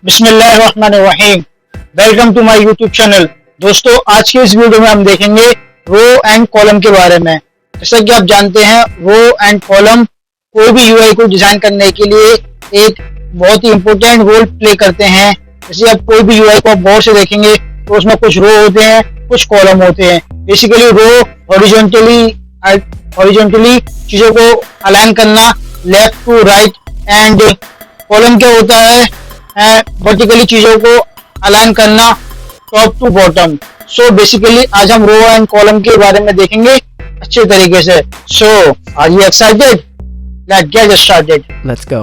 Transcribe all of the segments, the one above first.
बिस्मिल्लाहिर्रहमानिर्रहीम। Welcome to my YouTube channel. दोस्तों, आज के इस वीडियो में हम देखेंगे रो एंड कॉलम के बारे में। जैसा कि आप जानते हैं, रो एंड कॉलम कोई भी यूआई को डिजाइन करने के लिए एक बहुत ही इंपॉर्टेंट रोल प्ले करते हैं। जैसे आप कोई भी यूआई को आप गौर से देखेंगे तो उसमें कुछ रो होते हैं, कुछ कॉलम होते हैं। बेसिकली रो हॉरिजॉन्टली चीजों को अलाइन करना left to right, and column क्या होता है वर्टिकली चीजों को अलाइन करना top to bottom. So basically आज हम रो एंड कॉलम के बारे में देखेंगे अच्छे तरीके से। So are you excited? Let's get started. Let's go.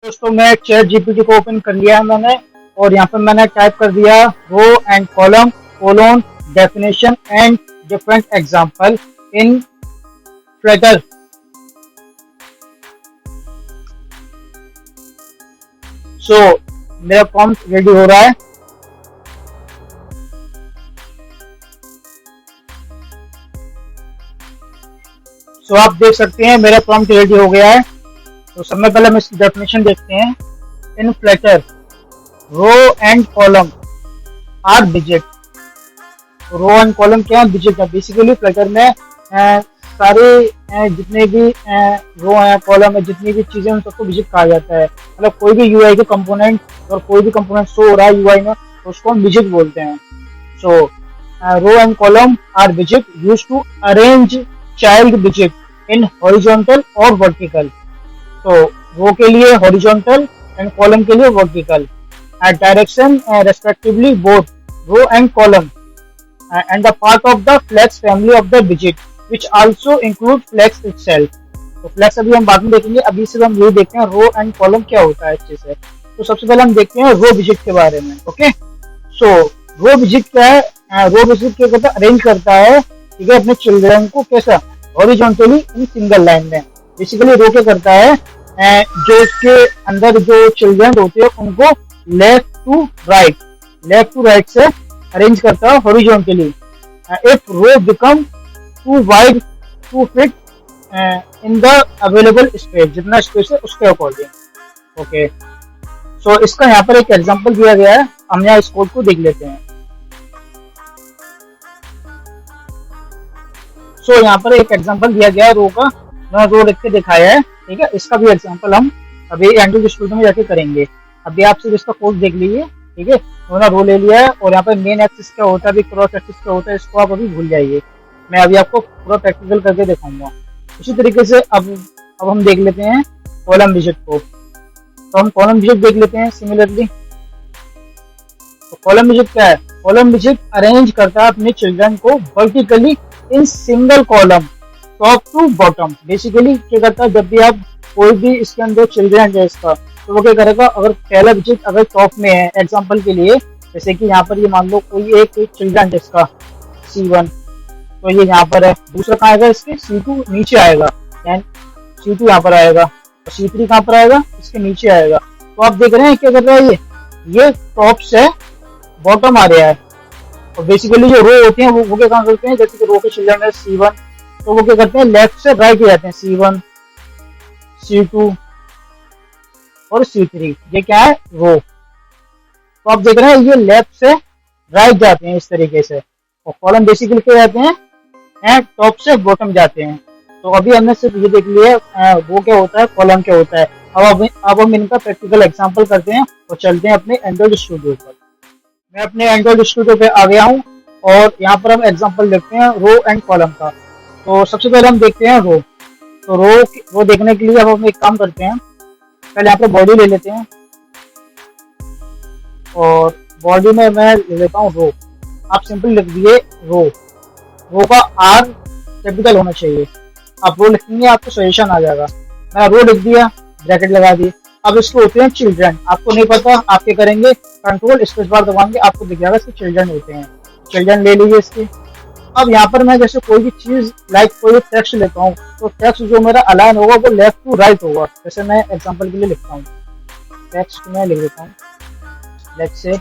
दोस्तों, मैं चैट जीपीटी को ओपन कर लिया है मैंने, और यहाँ पर मैंने टाइप कर दिया row and column colon definition and different example in Flutter. So मेरा प्रॉम्प्ट रेडी हो रहा है। सो आप देख सकते हैं मेरा प्रॉम्प्ट रेडी हो गया है। तो सबसे पहले हम इसकी डेफिनेशन देखते हैं। In Flutter row and column are widget. Row and column क्या है? डिजिट है। बेसिकली फ्लटर में सारे जितने भी रो है, कॉलम है, जितनी भी चीजें उन सबको डिजिट कहा जाता है। मतलब कोई भी यूआई के कंपोनेंट और कोई भी कंपोनेंट शो हो रहा है यूआई में तो उसको हम डिजिट बोलते हैं। So row and column are digit used to arrange child digit in horizontal और वर्टिकल। तो रो के लिए हॉरिजॉन्टल एंड कॉलम के लिए vertical at direction respectively both row and column and the part of the flex family of the digit which also include flex itself। तो flex अभी हम बाद में देखेंगे, अभी सिर्फ हम ये देखते हैं रो एंड कॉलम क्या होता है अच्छे से। तो सबसे पहले हम देखते हैं रो डिजिट के बारे में। ओके, सो रो डिजिट क्या है? रो डिजिट क्या करता है? अरेंज करता है, ठीक है, अपने चिल्ड्रन को कैसा? हॉरिजॉन्टली इन सिंगल लाइन में। बेसिकली रो क्या करता है? जो उसके अंदर जो चिल्ड्रन होते हैं उनको लेफ्ट टू राइट से अरेंज करता है horizontally. If row become too wide to fit in the available space, जितना स्पेस है उसके अकॉर्डिंग। ओके, सो इसका यहाँ पर एक एग्जांपल दिया गया है, हम यहाँ इस कोड को देख लेते हैं। सो यहाँ पर एक एग्जांपल दिया गया है रो का, मैंने रो लिख के दिखाया है, ठीक है। इसका भी एग्जांपल हम अभी एंड्रॉइड स्टूडियो में जाके करेंगे। अभी आप सिर्फ इसका कोड देख लीजिए, ठीक है। उन्होंने रो ले लिया है, और यहाँ पर मेन एक्सिस क्या होता है, अभी क्रॉस एक्सिस क्या होता है, इसको आप अभी भूल जाइए। मैं अभी आपको पूरा प्रैक्टिकल करके दिखाऊंगा। उसी तरीके से अब हम देख लेते हैं कॉलम डिजिट को। तो हम कॉलम डिजिट देख लेते हैं सिमिलरली। तो कॉलम डिजिट क्या है? कॉलम डिजिट अरेंज करता है अपने चिल्ड्रन को vertically in single column top to bottom. Basically क्या करता है, जब भी आप कोई भी इसके अंदर चिल्ड्रन है इसका, तो वो क्या करेगा, अगर पहला डिजिट अगर टॉप में है, एग्जांपल के लिए जैसे कि यहाँ पर ये मान लो कोई एक चिल्ड्रन है इसका C1, तो ये यहाँ पर है। दूसरा कहाँ आएगा इसके? C2 नीचे आएगा, एंड C2 यहाँ पर आएगा, और C3 कहाँ पर आएगा? इसके नीचे आएगा। तो आप देख रहे हैं क्या कर रहा है, ये टॉप से बॉटम आ रहा है। और बेसिकली जो रो होते हैं वो क्या काम करते हैं, जैसे कि रो के चिल्ड्रन है C1, तो वो क्या करते हैं, लेफ्ट से राइट हो जाते हैं। C1, C2 और C3, ये क्या है? रो। तो आप देख रहे हैं ये लेफ्ट से राइट जाते हैं इस तरीके से, और कॉलम बेसिकली क्या जाते हैं, टॉप से बॉटम जाते हैं। तो अभी हमने सिर्फ ये देख लिया वो क्या होता है, कॉलम क्या होता है। अब हम इनका प्रैक्टिकल एग्जांपल करते हैं और चलते हैं अपने एंड्रॉइड स्टूडियो पर। मैं अपने एंड्रॉइड स्टूडियो पे आ गया हूँ, और यहाँ पर हम एग्जाम्पल देखते हैं रो एंड कॉलम का। तो सबसे पहले हम देखते हैं रो। तो रो देखने के लिए अब हम एक काम करते हैं, पहले यहाँ पे बॉडी ले लेते हैं, और बॉडी में मैं ले लेता हूँ रो। आप सिंपल लिख दिए रो का R कैपिटल होना चाहिए। आप रो लिखेंगे आपको सजेशन आ जाएगा। मैं रो लिख दिया, ब्रैकेट लगा दिए। अब इसको होते हैं चिल्ड्रन। आपको नहीं पता, आप क्या करेंगे, कंट्रोल स्पेस बार दबाएंगे, आपको दिख जाएगा इसके चिल्ड्रन होते हैं। चिल्ड्रन ले लीजिए इसके। अब यहाँ पर मैं जैसे कोई भी चीज लाइक कोई टेक्स्ट लेता हूँ, तो टेक्स्ट जो मेरा अलाइन होगा वो लेफ्ट टू राइट होगा। जैसे मैं एग्जांपल के लिए लिखता हूँ, टेक्स्ट में लिख देता हूँ, लेट्स से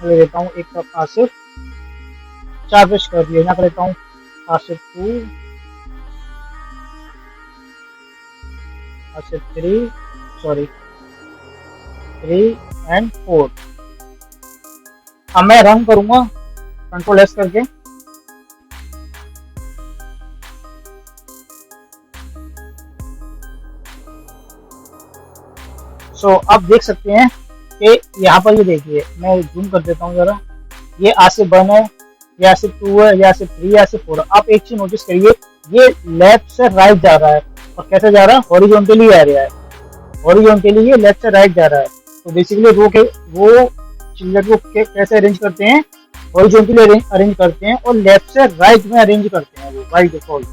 ले लेता हूँ एक कप आसिफ, 4 पेश कर दिए। यहाँ पर लेता हूँ आसिफ 2, आसिफ 3, सॉरी 3 एंड 4। अब मैं रन करूंगा कंट्रोल एस करके। सो अब देख सकते हैं कि यहाँ पर ये देखिए, मैं जूम कर देता हूँ जरा, ये आसिफ 1 है, ये आसिफ 2 है, ये आसिफ 3, ये आसिफ 4। आप एक चीज नोटिस करिए, ये लेफ्ट से राइट जा रहा है। और कैसे जा रहा है? हॉरिजॉन्टली आ रहा है, हॉरिजॉन्टली ये लेफ्ट से राइट जा रहा है। तो बेसिकली वो चिल्ड्रन को कैसे अरेंज करते हैं? हॉरिजॉन्टली अरेंज करते हैं और लेफ्ट से राइट में अरेंज करते हैं वो बाय डिफॉल्ट।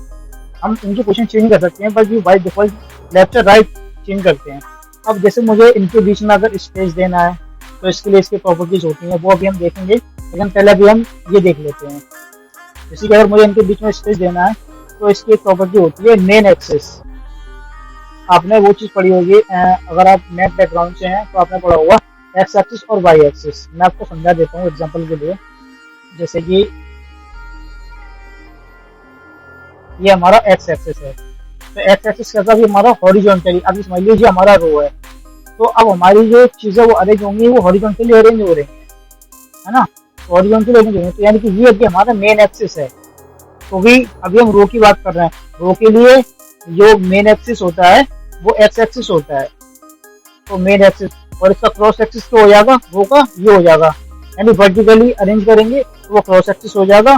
हम इनकी पोजीशन चेंज कर सकते हैं, बट ये बाय डिफॉल्ट लेफ्ट से राइट चेंज करते हैं। अब जैसे मुझे इनके बीच में अगर स्पेस देना है तो इसके लिए इसकी प्रॉपर्टीज होती हैं, वो अभी हम देखेंगे, लेकिन पहले अभी हम ये देख लेते हैं। जैसे कि अगर मुझे इनके बीच में स्पेस देना है तो इसकी एक प्रॉपर्टी होती है मेन एक्सिस। आपने वो चीज़ पढ़ी होगी, अगर आप नेट बैकग्राउंड से हैं तो आपने पढ़ा होगा एक्स एक्सिस और वाई एक्सिस। मैं आपको समझा देता हूँ एग्जांपल के लिए। जैसे कि ये हमारा एक्स एक्सिस है, तो एक्स एक्सिस कैसा भी हमारा हॉरिजॉन्टली, अभी समझ लीजिए हमारा रो है, तो अब हमारी जो चीज़ें वो अरेंज होंगी वो हॉरिजॉन्टली अरेंज हो रही है ना, हॉरिजॉन्टली अरेंज होंगे। तो यानी कि ये अभी हमारा मेन एक्सिस है। तो भी अभी हम रो की बात कर रहे हैं, रो के लिए जो मेन एक्सिस होता है वो एक्स एक्सिस होता है, तो मेन एक्सिस, और इसका क्रॉस एक्सिस तो हो जाएगा रो का, ये हो जाएगा, यानी वर्टिकली अरेंज करेंगे तो वो क्रॉस एक्सिस हो जाएगा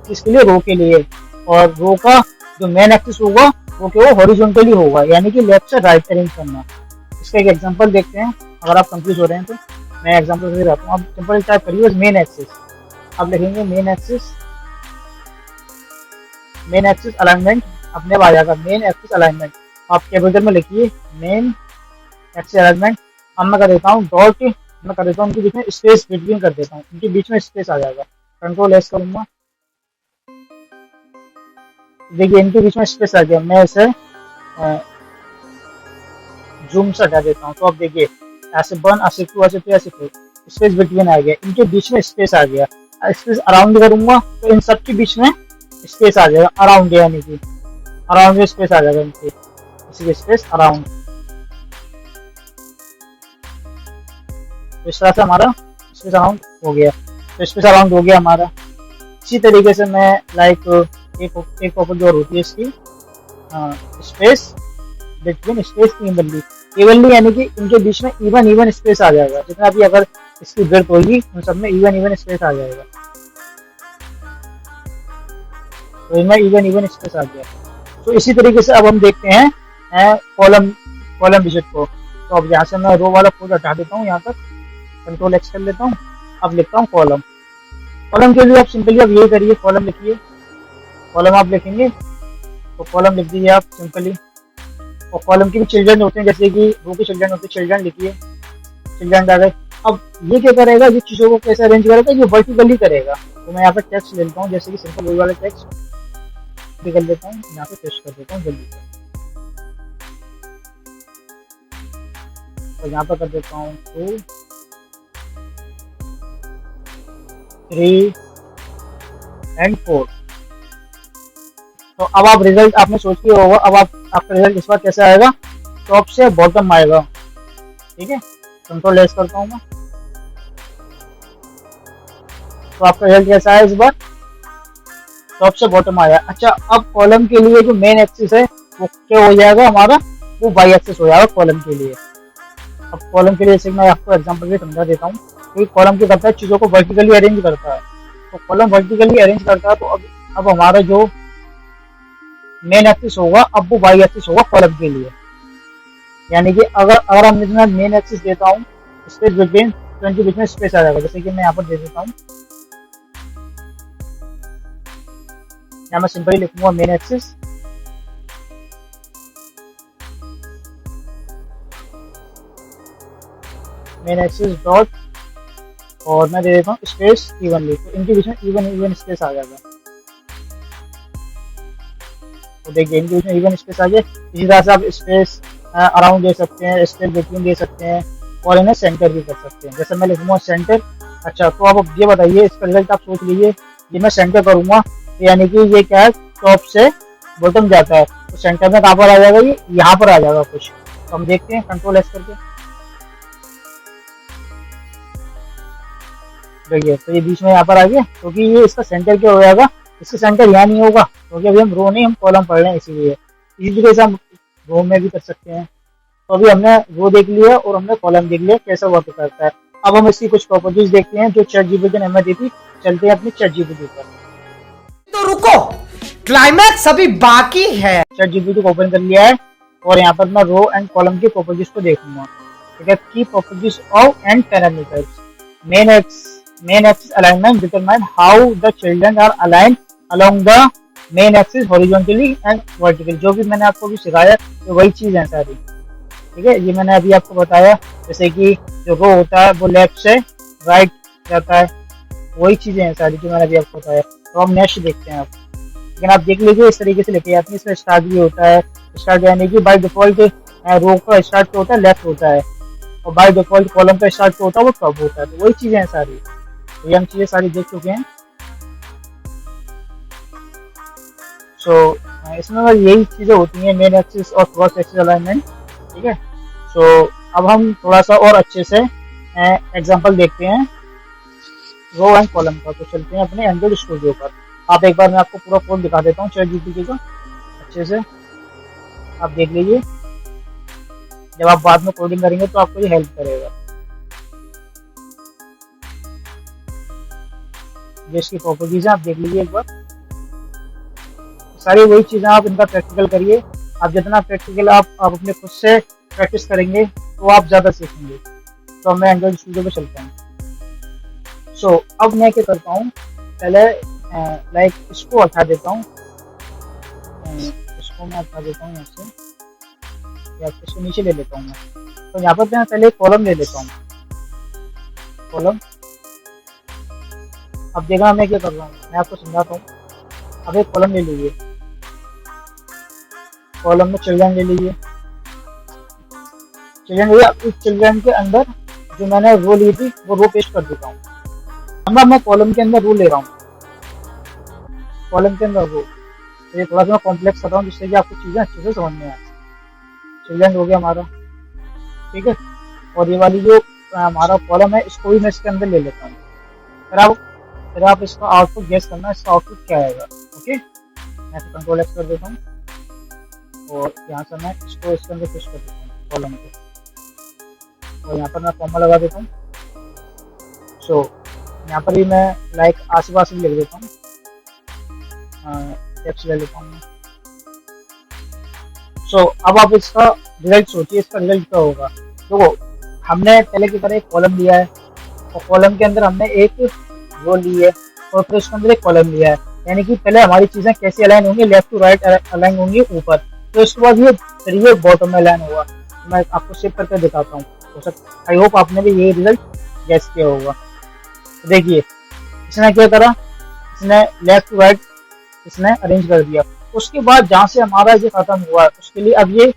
इसके लिए, रो के लिए। और रो का जो मेन एक्सिस होगा वो क्या, वो हॉरिजॉन्टली होगा, यानी कि लेफ्ट से राइट अरेंज करना। इसका एक एग्जांपल देखते हैं, अगर आप कंफ्यूज हो रहे हैं तो मैं एग्जांपल दे रहा हूँ। आप सिंपल टाइप करिए मेन एक्सिस, आप लिखेंगे मेन एक्सिस अलाइनमेंट, अपने आ जाएगा मेन एक्सिस अलाइनमेंट। आप कैपिटल में लिखिए मेन एक्सिस अलाइनमेंट। अब मैं कर देता हूँ डॉट, मैं कर देता हूँ उनके बीच में स्पेस बिटवीन कर देता हूँ, उनके बीच में स्पेस आ जाएगा, कंट्रोल एस करूंगा, देखिए इनके बीच में स्पेस आ गया। मैं इसे जूम से हटा देता हूँ, तो अब देखिए आसिफ 1, आसिफ 2, आसिफ 3, आसिफ 4, स्पेस बिटवीन आ गया, इनके बीच में स्पेस आ गया। स्पेस अराउंड करूंगा तो इन सब के बीच में स्पेस आ जाएगा, अराउंड, यानी कि अराउंड में स्पेस आ जाएगा इनके, इसी स्पेस अराउंड। तो इस तरह से हमारा स्पेस अराउंड हो गया, तो स्पेस अराउंड हो गया हमारा। इसी तरीके से मैं लाइक एक प्रॉपर्टी और होती है इसकी, space between, space evenly, evenly यानी कि इनके बीच में इवन स्पेस आ जाएगा, जितना भी अगर इसकी विड्थ होगी उन सब में इवन स्पेस आ जाएगा। तो इनमें इवन स्पेस आ गया। तो इसी तरीके से अब हम देखते हैं कॉलम डिजिट को। तो अब यहाँ से मैं रो वाला कोड हटा देता हूँ, यहाँ तक कंट्रोल एक्स कर लेता हूँ। अब लिखता हूँ कॉलम। कॉलम के लिए आप सिंपली आप यही करिए, कॉलम लिखिए, कॉलम आप लिखेंगे तो कॉलम लिख दीजिए आप सिंपली। और कॉलम के भी चिल्ड्रन होते हैं, जैसे कि रो के चिल्ड्रन होते हैं, चिल्ड्रन लिखिए, चिल्ड्रन आ गए। अब ये क्या करेगा, ये चीज़ों को कैसे अरेंज करेगा, ये वर्टिकली करेगा। तो मैं यहाँ पर टेक्स्ट ले लेता हूँ, जैसे कि सिंपल वही वाला टेक्स्ट निकल देता हूँ, यहाँ पे पेस्ट कर देता हूँ जल्दी से। तो यहाँ पर कर देता हूँ 2, 3 एंड 4। तो अब आप रिजल्ट आपने सोच लिया होगा, अब आपका रिजल्ट इस बार कैसे आएगा, टॉप से बॉटम आएगा, ठीक है। कंट्रोल एस करता हूँ मैं, तो आपका रिजल्ट कैसा है इस बार, टॉप से बॉटम आया। अच्छा, अब कॉलम के लिए जो मेन एक्सिस है वो क्या हो जाएगा हमारा, वो वाई एक्सिस हो जाएगा कॉलम के लिए। अब कॉलम के लिए जैसे मैं आपको एग्जांपल भी समझा देता हूँ, क्योंकि कॉलम क्या करता है, चीज़ों को वर्टिकली अरेंज करता है। तो कॉलम वर्टिकली अरेंज करता है, तो अब हमारा जो मेन एक्सिस होगा, अब वो वाई एक्सिस होगा कॉलम के लिए। यानी कि अगर हम इसमें मेन एक्सिस देता हूँ, स्पेस बिटवीन, तो इनके बीच में स्पेस आ जाएगा। जैसे कि मैं यहाँ पर दे देता हूँ, यहाँ मैं सिंपली लिखूंगा main axis, main axis dot, और मैं दे देता हूँ स्पेस इवनली, तो इनके बीच में इवन स्पेस आ जाएगा। तो देखिए इनके बीच में इवन स्पेस आ गया। इसी तरह से आप स्पेस अराउंड दे सकते हैं, स्पेस बिटवीन दे सकते हैं, और इन्हें सेंटर भी कर सकते हैं। जैसे मैं लिखूंगा सेंटर। अच्छा, तो आप ये बताइए, इसका रिजल्ट आप सोच लीजिए ये मैं सेंटर करूंगा, यानी कि ये क्या है, टॉप से बॉटम जाता है, तो सेंटर में कहाँ पर आ जाएगा, ये यहाँ पर आ जाएगा कुछ। तो हम देखते हैं कंट्रोल एस करके, देखिए तो ये बीच में यहाँ पर आ गया, क्योंकि ये इसका सेंटर क्या हो जाएगा, इसका सेंटर यहाँ नहीं होगा, क्योंकि अभी हम रो नहीं, हम कॉलम पढ़ रहे हैं, इसीलिए इसी तरीके से हम रो में भी कर सकते हैं। तो अभी हमने रो देख लिया और हमने कॉलम देख लिया कैसा वर्क करता है। अब हम इसकी कुछ प्रॉपर्टीज देखते हैं जो ChatGPT ने हमें दी थी। चलते हैं अपनी ChatGPT पर। तो रुको, क्लाइमैक्स अभी बाकी है। ChatGPT को ओपन कर लिया है और यहाँ पर मैं रो एंड कॉलम की प्रॉपर्टीज को देखूंगा। ठीक है, key properties of and parameters. Main axis alignment determine how the children are aligned along the main axis horizontally and vertically. जो भी मैंने आपको भी सिखाया तो वही चीज है सारी। ठीक है, ये मैंने अभी आपको बताया, जैसे कि जो रो होता है वो लेफ्ट से राइट जाता है, वही चीजें हैं सारी जो मैंने अभी आपको बताया। तो हम नेक्स्ट देखते हैं आप, लेकिन आप देख लीजिए इस तरीके से लेके आते हैं। इसमें स्टार्ट भी होता है, स्टार्ट यानी कि बाय डिफॉल्ट रो का स्टार्ट होता है लेफ्ट होता है, और बाय डिफॉल्ट कॉलम का स्टार्ट होता है वो टॉप होता है। तो वही चीजें हैं सारी, तो ये हम चीजें सारी देख चुके हैं। सो इसमें यही चीजें होती हैं, मेन एक्सिस और क्रॉस एक्सिस अलाइनमेंट। ठीक है, सो अब हम थोड़ा सा और अच्छे से एग्जांपल देखते हैं रो एंड कॉलम का। तो चलते हैं अपने एंड्रॉइड स्टूडियो पर। आप एक बार मैं आपको पूरा कोड दिखा देता हूँ ChatGPT का अच्छे से, आप देख लीजिए। जब आप बाद में कोडिंग करेंगे तो आपको ये हेल्प करेगा। जिसकी प्रॉपर्टीज है आप देख लीजिए एक बार, सारी वही चीजें, आप इनका प्रैक्टिकल करिए। आप जितना प्रैक्टिकल आप अपने खुद से प्रैक्टिस करेंगे तो आप ज्यादा सीखेंगे। तो मैं एंड्रॉइड स्टूडियो पे चलता हूँ। सो अब मैं क्या करता हूँ, पहले लाइक इसको हटा देता हूँ, इसको मैं हटा देता हूँ यहाँ से, या इसको नीचे ले लेता हूँ मैं। तो यहाँ पर मैं पहले कॉलम ले लेता हूँ, कॉलम। अब देखना मैं क्या कर रहा हूँ, मैं आपको समझाता हूँ। अब एक कॉलम ले लीजिए, कॉलम में चिल्ड्रन ले लीजिए, चिल्ड्रन के अंदर जो मैंने रो ली थी वो रो पेस्ट कर देता हूँ। अब मैं कॉलम के अंदर रो ले रहा हूँ, कॉलम के अंदर रो। तो ये थोड़ा सा मैं कॉम्प्लेक्स कर रहा हूँ जिससे कि आपको चीजें अच्छे से समझ में आए। चिल्ड्रन हो गया हमारा, ठीक है। और ये वाली जो हमारा कॉलम है इसको भी मैं इसके अंदर ले लेता हूँ। फिर आप इसका आउटपुट गेस करना, इसका आउटपुट क्या आएगा। ओके, मैं तो कंट्रोल एक्स कर देता हूँ और यहाँ से मैं इसको इसके अंदर फिक्स कर देता हूँ कॉलम को, और यहाँ पर मैं कॉमा लगा देता हूँ। सो यहाँ पर भी मैं लाइक आस पास भी लिख देता हूँ, टेक्स्ट ले लेता हूँ। सो अब आप इसका रिजल्ट सोचिए, इसका रिजल्ट क्या होगा। देखो हमने पहले की तरह एक कॉलम लिया है और कॉलम के अंदर हमने एक रो ली है और फिर उसके अंदर एक कॉलम लिया है, यानी कि पहले हमारी चीजें कैसी अलाइन होंगी, लेफ्ट टू राइट अलाइन होंगी ऊपर। तो इसके बाद ये थ्री बॉटम में अलाइन होगा। मैं आपको सेव करके दिखाता हूँ, आई होप आपने भी ये रिजल्ट गैस किया होगा। तो देखिए इसने क्या करा, इसने लेफ्ट टू राइट इसने अरेंज कर दिया। उसके बाद जहाँ से हमारा ये खत्म हुआ उसके लिए अब ये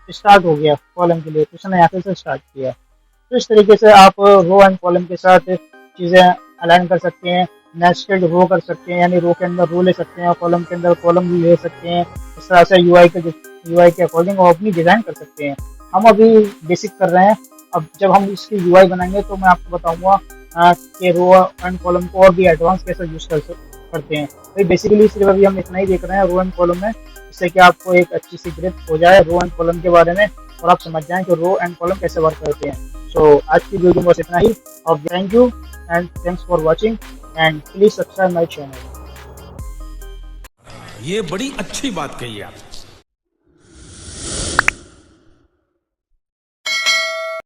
स्टार्ट हो गया कॉलम के लिए, तो उसने यहाँ से स्टार्ट किया। तो इस तरीके से आप रो एंड कॉलम के साथ चीजें अलाइन कर सकते हैं, नेस्टेड रो कर सकते हैं, यानी रो के अंदर रो ले सकते हैं और कॉलम के अंदर कॉलम भी ले सकते हैं। इस तरह से यूआई के अकॉर्डिंग आप अपनी डिजाइन कर सकते हैं। हम अभी बेसिक कर रहे हैं, अब जब हम इसकी यूआई बनाएंगे तो मैं आपको बताऊंगा कि रो एंड कॉलम को और भी एडवांस कैसे यूज करते हैं। तो बेसिकली सिर्फ अभी हम इतना ही देख रहे हैं रो एंड कॉलम में, जिससे कि आपको एक अच्छी सी ग्रिप हो जाए रो एंड कॉलम के बारे में और आप समझ जाएं कि रो एंड कॉलम कैसे वर्क करते हैं। सो आज की वीडियो में बस इतना ही, और thank you and thanks for watching and please subscribe my channel. ये बड़ी अच्छी बात कही आप।